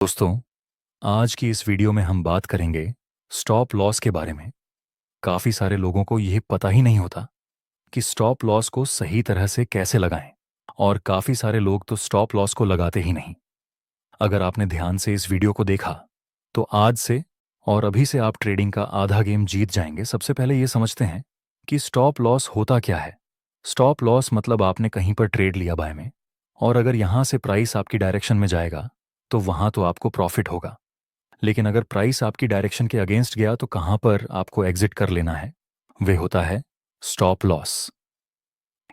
दोस्तों, आज की इस वीडियो में हम बात करेंगे स्टॉप लॉस के बारे में। काफ़ी सारे लोगों को यह पता ही नहीं होता कि स्टॉप लॉस को सही तरह से कैसे लगाएं, और काफ़ी सारे लोग तो स्टॉप लॉस को लगाते ही नहीं। अगर आपने ध्यान से इस वीडियो को देखा तो आज से और अभी से आप ट्रेडिंग का आधा गेम जीत जाएंगे। सबसे पहले ये समझते हैं कि स्टॉप लॉस होता क्या है। स्टॉप लॉस मतलब आपने कहीं पर ट्रेड लिया बाय में, और अगर यहां से प्राइस आपकी डायरेक्शन में जाएगा तो वहां तो आपको प्रॉफिट होगा। लेकिन अगर प्राइस आपकी डायरेक्शन के अगेंस्ट गया तो कहां पर आपको एग्जिट कर लेना है, वे होता है स्टॉप लॉस।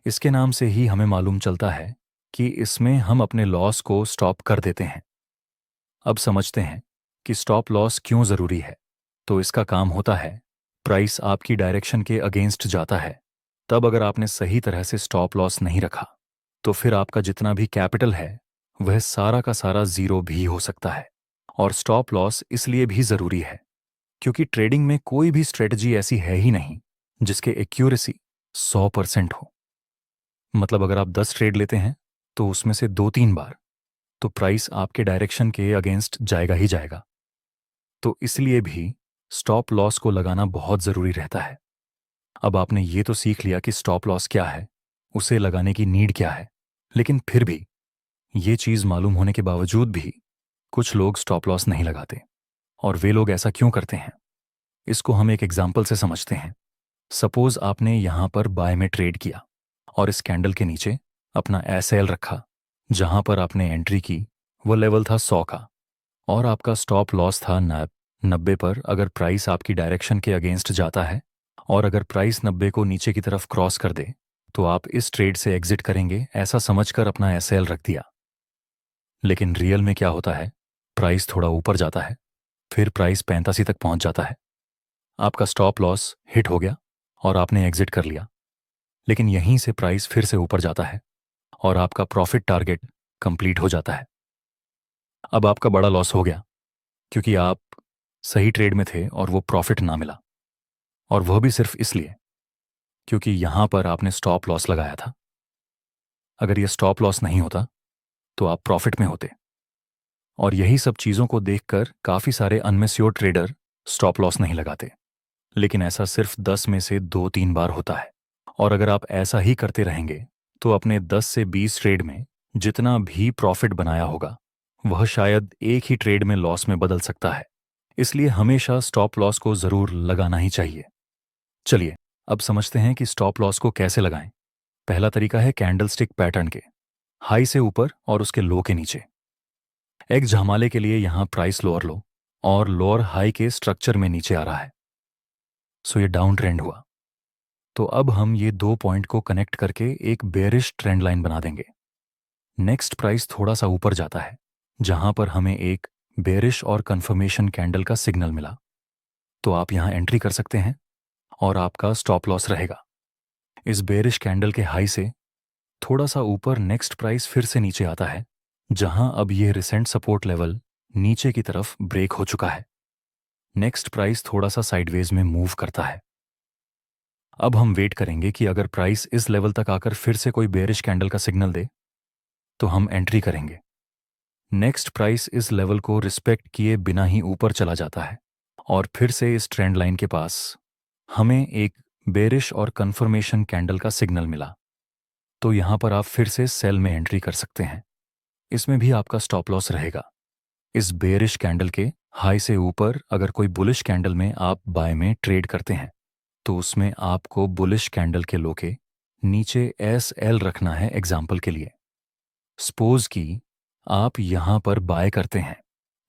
इसके नाम से ही हमें मालूम चलता है कि इसमें हम अपने लॉस को स्टॉप कर देते हैं। अब समझते हैं कि स्टॉप लॉस क्यों जरूरी है। तो इसका काम होता है, प्राइस आपकी डायरेक्शन के अगेंस्ट जाता है, तब अगर आपने सही तरह से स्टॉप लॉस नहीं रखा तो फिर आपका जितना भी कैपिटल है वह सारा का सारा जीरो भी हो सकता है। और स्टॉप लॉस इसलिए भी जरूरी है क्योंकि ट्रेडिंग में कोई भी स्ट्रेटजी ऐसी है ही नहीं जिसके एक्यूरेसी 100% हो। मतलब अगर आप 10 ट्रेड लेते हैं तो उसमें से 2-3 बार तो प्राइस आपके डायरेक्शन के अगेंस्ट जाएगा ही जाएगा। तो इसलिए भी स्टॉप लॉस को लगाना बहुत जरूरी रहता है। अब आपने ये तो सीख लिया कि स्टॉप लॉस क्या है, उसे लगाने की नीड क्या है, लेकिन फिर भी ये चीज मालूम होने के बावजूद भी कुछ लोग स्टॉप लॉस नहीं लगाते। और वे लोग ऐसा क्यों करते हैं, इसको हम एक एग्जाम्पल से समझते हैं। सपोज आपने यहां पर बाय में ट्रेड किया और इस कैंडल के नीचे अपना एसएल रखा। जहां पर आपने एंट्री की वो लेवल था 100 का, और आपका स्टॉप लॉस था 90 पर। अगर प्राइस आपकी डायरेक्शन के अगेंस्ट जाता है और अगर प्राइस 90 को नीचे की तरफ क्रॉस कर दे तो आप इस ट्रेड से एग्जिट करेंगे, ऐसा समझकर अपना एसएल रख दिया। लेकिन रियल में क्या होता है, प्राइस थोड़ा ऊपर जाता है, फिर प्राइस 85 तक पहुंच जाता है, आपका स्टॉप लॉस हिट हो गया और आपने एग्जिट कर लिया। लेकिन यहीं से प्राइस फिर से ऊपर जाता है और आपका प्रॉफिट टारगेट कंप्लीट हो जाता है। अब आपका बड़ा लॉस हो गया क्योंकि आप सही ट्रेड में थे और वो प्रॉफिट ना मिला, और वह भी सिर्फ इसलिए क्योंकि यहां पर आपने स्टॉप लॉस लगाया था। अगर यह स्टॉप लॉस नहीं होता तो आप प्रॉफिट में होते। और यही सब चीजों को देखकर काफी सारे अनमेच्योर ट्रेडर स्टॉप लॉस नहीं लगाते। लेकिन ऐसा सिर्फ 10 में से 2-3 बार होता है। और अगर आप ऐसा ही करते रहेंगे तो अपने 10 से 20 ट्रेड में जितना भी प्रॉफिट बनाया होगा वह शायद एक ही ट्रेड में लॉस में बदल सकता है। इसलिए हमेशा स्टॉप लॉस को जरूर लगाना ही चाहिए। चलिए अब समझते हैं कि स्टॉप लॉस को कैसे लगाएं। पहला तरीका है कैंडलस्टिक पैटर्न के हाई से ऊपर और उसके लो के नीचे। एक झमाले के लिए यहां प्राइस लोअर लो और लोअर हाई के स्ट्रक्चर में नीचे आ रहा है, सो ये डाउन ट्रेंड हुआ। तो अब हम ये दो पॉइंट को कनेक्ट करके एक बेरिश ट्रेंड लाइन बना देंगे। नेक्स्ट प्राइस थोड़ा सा ऊपर जाता है जहां पर हमें एक बेरिश और कंफर्मेशन कैंडल का सिग्नल मिला, तो आप यहां एंट्री कर सकते हैं और आपका स्टॉप लॉस रहेगा। इस बेरिश कैंडल के हाई से थोड़ा सा ऊपर नेक्स्ट प्राइस फिर से नीचे आता है जहां अब यह रिसेंट सपोर्ट लेवल नीचे की तरफ ब्रेक हो चुका है। नेक्स्ट प्राइस थोड़ा सा साइडवेज में मूव करता है। अब हम वेट करेंगे कि अगर प्राइस इस लेवल तक आकर फिर से कोई बेरिश कैंडल का सिग्नल दे तो हम एंट्री करेंगे। नेक्स्ट प्राइस इस लेवल को रिस्पेक्ट किए बिना ही ऊपर चला जाता है और फिर से इस ट्रेंड लाइन के पास हमें एक बेरिश और कंफर्मेशन कैंडल का सिग्नल मिला, तो यहां पर आप फिर से सेल में एंट्री कर सकते हैं। इसमें भी आपका स्टॉप लॉस रहेगा। इस बेरिश कैंडल के हाई से ऊपर अगर कोई बुलिश कैंडल में आप बाय में ट्रेड करते हैं तो उसमें आपको बुलिश कैंडल के लो के नीचे एस एल रखना है। एग्जाम्पल के लिए सपोज कि आप यहां पर बाय करते हैं,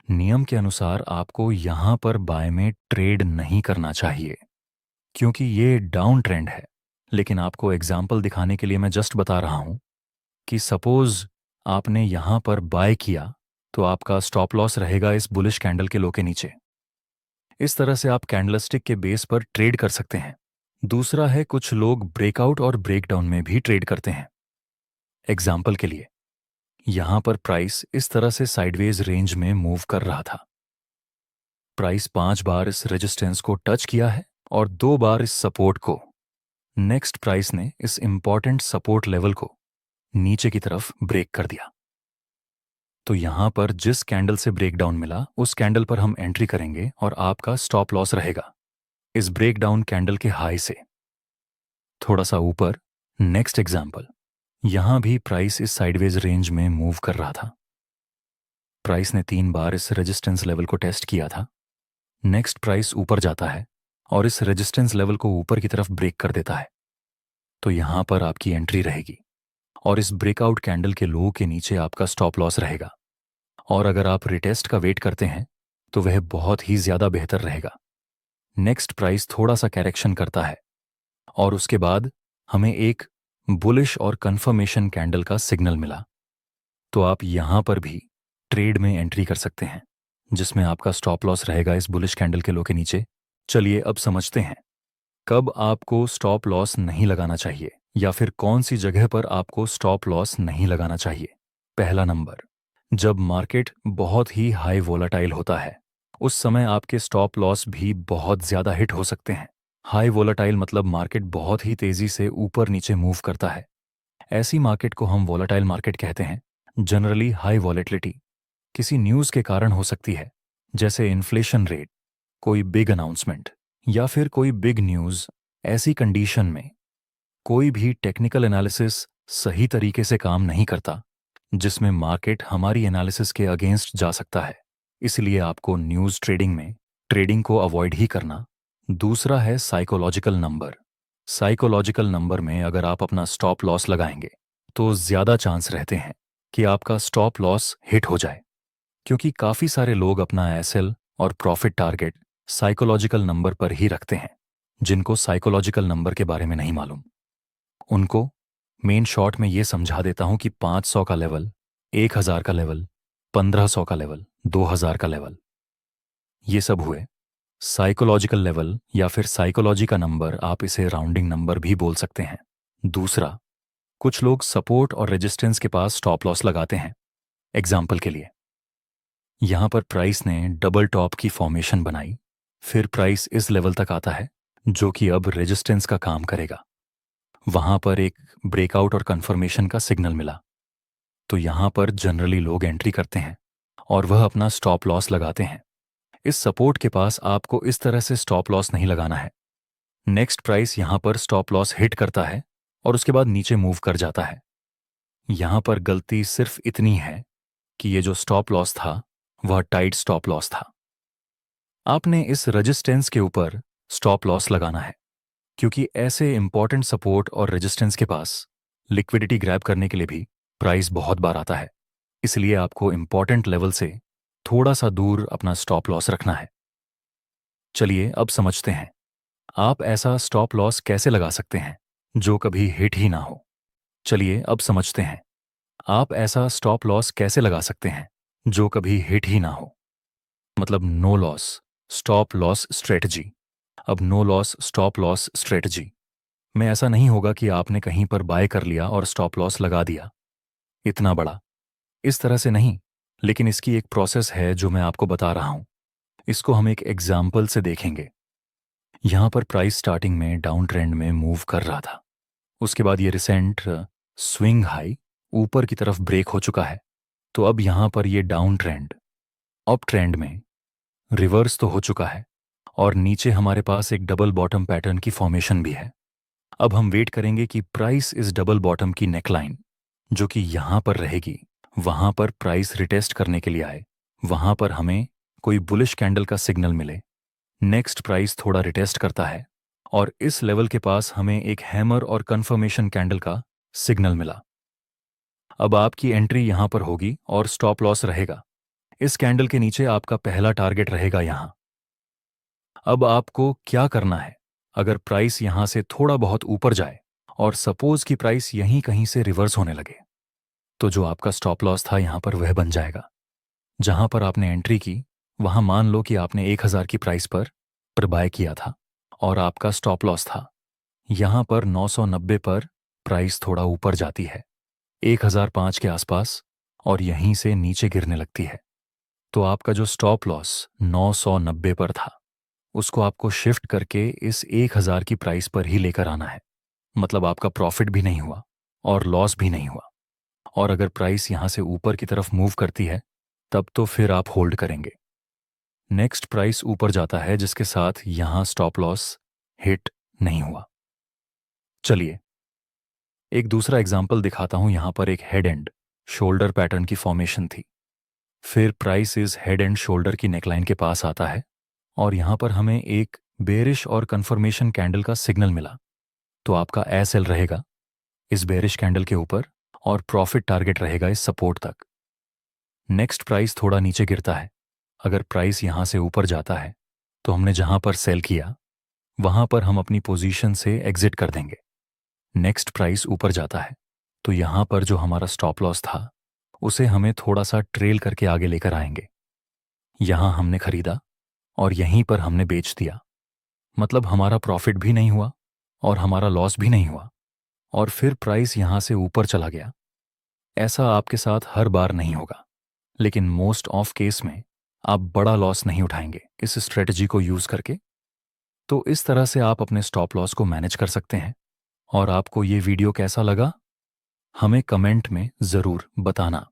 नियम के अनुसार आपको यहां पर बाय में ट्रेड नहीं करना चाहिए क्योंकि ये डाउन ट्रेंड है। लेकिन आपको एग्जाम्पल दिखाने के लिए मैं जस्ट बता रहा हूं कि सपोज आपने यहां पर बाय किया तो आपका स्टॉप लॉस रहेगा इस बुलिश कैंडल के लो के नीचे। इस तरह से आप कैंडलस्टिक के बेस पर ट्रेड कर सकते हैं। दूसरा है, कुछ लोग ब्रेकआउट और ब्रेकडाउन में भी ट्रेड करते हैं। एग्जाम्पल के लिए यहां पर प्राइस इस तरह से साइडवेज रेंज में मूव कर रहा था। प्राइस 5 बार इस रेजिस्टेंस को टच किया है और 2 बार इस सपोर्ट को। नेक्स्ट प्राइस ने इस इंपॉर्टेंट सपोर्ट लेवल को नीचे की तरफ ब्रेक कर दिया। तो यहाँ पर जिस कैंडल से ब्रेकडाउन मिला उस कैंडल पर हम एंट्री करेंगे और आपका स्टॉप लॉस रहेगा इस ब्रेकडाउन कैंडल के हाई से थोड़ा सा ऊपर। नेक्स्ट एग्जाम्पल, यहां भी प्राइस इस साइडवेज रेंज में मूव कर रहा था। प्राइस ने 3 बार इस रेजिस्टेंस लेवल को टेस्ट किया था। नेक्स्ट प्राइस ऊपर जाता है और इस रेजिस्टेंस लेवल को ऊपर की तरफ ब्रेक कर देता है। तो यहां पर आपकी एंट्री रहेगी और इस ब्रेकआउट कैंडल के लो के नीचे आपका स्टॉप लॉस रहेगा। और अगर आप रिटेस्ट का वेट करते हैं तो वह बहुत ही ज्यादा बेहतर रहेगा। नेक्स्ट प्राइस थोड़ा सा करेक्शन करता है और उसके बाद हमें एक बुलिश और कंफर्मेशन कैंडल का सिग्नल मिला। तो आप यहां पर भी ट्रेड में एंट्री कर सकते हैं जिसमें आपका स्टॉप लॉस रहेगा इस बुलिश कैंडल के लो के नीचे। चलिए अब समझते हैं कब आपको स्टॉप लॉस नहीं लगाना चाहिए या फिर कौन सी जगह पर आपको स्टॉप लॉस नहीं लगाना चाहिए। पहला नंबर, जब मार्केट बहुत ही हाई वोलाटाइल होता है उस समय आपके स्टॉप लॉस भी बहुत ज्यादा हिट हो सकते हैं। हाई वोलाटाइल मतलब मार्केट बहुत ही तेजी से ऊपर नीचे मूव करता है। ऐसी मार्केट को हम वोलाटाइल मार्केट कहते हैं। जनरली हाई वॉलेटिलिटी किसी न्यूज के कारण हो सकती है, जैसे इन्फ्लेशन रेट, कोई बिग अनाउंसमेंट या फिर कोई बिग न्यूज। ऐसी कंडीशन में कोई भी टेक्निकल एनालिसिस सही तरीके से काम नहीं करता जिसमें मार्केट हमारी एनालिसिस के अगेंस्ट जा सकता है। इसलिए आपको न्यूज ट्रेडिंग में ट्रेडिंग को अवॉइड ही करना। दूसरा है साइकोलॉजिकल नंबर। साइकोलॉजिकल नंबर में अगर आप अपना स्टॉप लॉस लगाएंगे तो ज्यादा चांस रहते हैं कि आपका स्टॉप लॉस हिट हो जाए, क्योंकि काफी सारे लोग अपना एसएल और प्रॉफिट टारगेट साइकोलॉजिकल नंबर पर ही रखते हैं। जिनको साइकोलॉजिकल नंबर के बारे में नहीं मालूम उनको मेन शॉर्ट में ये समझा देता हूं कि 500 का लेवल, 1000 का लेवल, 1500 का लेवल, 2000 का लेवल, ये सब हुए साइकोलॉजिकल लेवल या फिर साइकोलॉजी का नंबर। आप इसे राउंडिंग नंबर भी बोल सकते हैं। दूसरा, कुछ लोग सपोर्ट और रेजिस्टेंस के पास स्टॉप लॉस लगाते हैं। एग्जाम्पल के लिए, यहां पर प्राइस ने डबल टॉप की फॉर्मेशन बनाई, फिर प्राइस इस लेवल तक आता है जो कि अब रेजिस्टेंस का काम करेगा। वहां पर एक ब्रेकआउट और कंफर्मेशन का सिग्नल मिला। तो यहां पर जनरली लोग एंट्री करते हैं और वह अपना स्टॉप लॉस लगाते हैं। इस सपोर्ट के पास आपको इस तरह से स्टॉप लॉस नहीं लगाना है। नेक्स्ट प्राइस यहां पर स्टॉप लॉस हिट करता है और उसके बाद नीचे मूव कर जाता है। यहां पर गलती सिर्फ इतनी है कि ये जो स्टॉप लॉस था वह टाइट स्टॉप लॉस था। आपने इस रेजिस्टेंस के ऊपर स्टॉप लॉस लगाना है, क्योंकि ऐसे इंपॉर्टेंट सपोर्ट और रेजिस्टेंस के पास लिक्विडिटी ग्रैब करने के लिए भी प्राइस बहुत बार आता है। इसलिए आपको इंपॉर्टेंट लेवल से थोड़ा सा दूर अपना स्टॉप लॉस रखना है। चलिए अब समझते हैं आप ऐसा स्टॉप लॉस कैसे लगा सकते हैं जो कभी हिट ही ना हो। चलिए अब समझते हैं आप ऐसा स्टॉप लॉस कैसे लगा सकते हैं जो कभी हिट ही ना हो। मतलब no loss stop loss strategy. अब no loss stop loss strategy में ऐसा नहीं होगा कि आपने कहीं पर बाय कर लिया और स्टॉप लॉस लगा दिया इतना बड़ा। इस तरह से नहीं, लेकिन इसकी एक प्रोसेस है जो मैं आपको बता रहा हूं। इसको हम एक एग्जाम्पल से देखेंगे। यहां पर प्राइस स्टार्टिंग में डाउन ट्रेंड में मूव कर रहा था। उसके बाद ये रिसेंट स्विंग हाई ऊपर की तरफ ब्रेक हो चुका है। तो अब यहां पर ये डाउन ट्रेंड अप ट्रेंड में रिवर्स तो हो चुका है और नीचे हमारे पास एक डबल बॉटम पैटर्न की फॉर्मेशन भी है। अब हम वेट करेंगे कि प्राइस इस डबल बॉटम की नेकलाइन जो कि यहां पर रहेगी वहां पर प्राइस रिटेस्ट करने के लिए आए, वहां पर हमें कोई बुलिश कैंडल का सिग्नल मिले। नेक्स्ट प्राइस थोड़ा रिटेस्ट करता है और इस लेवल के पास हमें एक हैमर और कंफर्मेशन कैंडल का सिग्नल मिला। अब आपकी एंट्री यहां पर होगी और स्टॉप लॉस रहेगा। इस कैंडल के नीचे आपका पहला टारगेट रहेगा यहां। अब आपको क्या करना है, अगर प्राइस यहां से थोड़ा बहुत ऊपर जाए और सपोज कि प्राइस यहीं कहीं से रिवर्स होने लगे, तो जो आपका स्टॉप लॉस था यहां पर वह बन जाएगा। जहां पर आपने एंट्री की वहां मान लो कि आपने 1000 की प्राइस पर बाय किया था और आपका स्टॉप लॉस था यहां पर 990 पर। प्राइस थोड़ा ऊपर जाती है 1005 के आसपास और यहीं से नीचे गिरने लगती है। तो आपका जो स्टॉप लॉस 990 पर था उसको आपको शिफ्ट करके इस 1000 की प्राइस पर ही लेकर आना है। मतलब आपका प्रॉफिट भी नहीं हुआ और लॉस भी नहीं हुआ। और अगर प्राइस यहां से ऊपर की तरफ मूव करती है तब तो फिर आप होल्ड करेंगे। नेक्स्ट प्राइस ऊपर जाता है जिसके साथ यहां स्टॉप लॉस हिट नहीं हुआ। चलिए एक दूसरा एग्जाम्पल दिखाता हूं। यहां पर एक हेड एंड शोल्डर पैटर्न की फॉर्मेशन थी। फिर प्राइस इस हेड एंड शोल्डर की नेकलाइन के पास आता है और यहां पर हमें एक बेरिश और कंफर्मेशन कैंडल का सिग्नल मिला। तो आपका एसएल रहेगा इस बेरिश कैंडल के ऊपर और प्रॉफिट टारगेट रहेगा इस सपोर्ट तक। नेक्स्ट प्राइस थोड़ा नीचे गिरता है। अगर प्राइस यहां से ऊपर जाता है तो हमने जहां पर सेल किया वहां पर हम अपनी पोजीशन से एग्जिट कर देंगे। नेक्स्ट प्राइस ऊपर जाता है तो यहां पर जो हमारा स्टॉप लॉस था उसे हमें थोड़ा सा ट्रेल करके आगे लेकर आएंगे। यहां हमने खरीदा और यहीं पर हमने बेच दिया। मतलब हमारा प्रॉफिट भी नहीं हुआ और हमारा लॉस भी नहीं हुआ और फिर प्राइस यहां से ऊपर चला गया। ऐसा आपके साथ हर बार नहीं होगा, लेकिन मोस्ट ऑफ केस में आप बड़ा लॉस नहीं उठाएंगे इस स्ट्रेटजी को यूज करके। तो इस तरह से आप अपने स्टॉप लॉस को मैनेज कर सकते हैं। और आपको ये वीडियो कैसा लगा हमें कमेंट में ज़रूर बताना।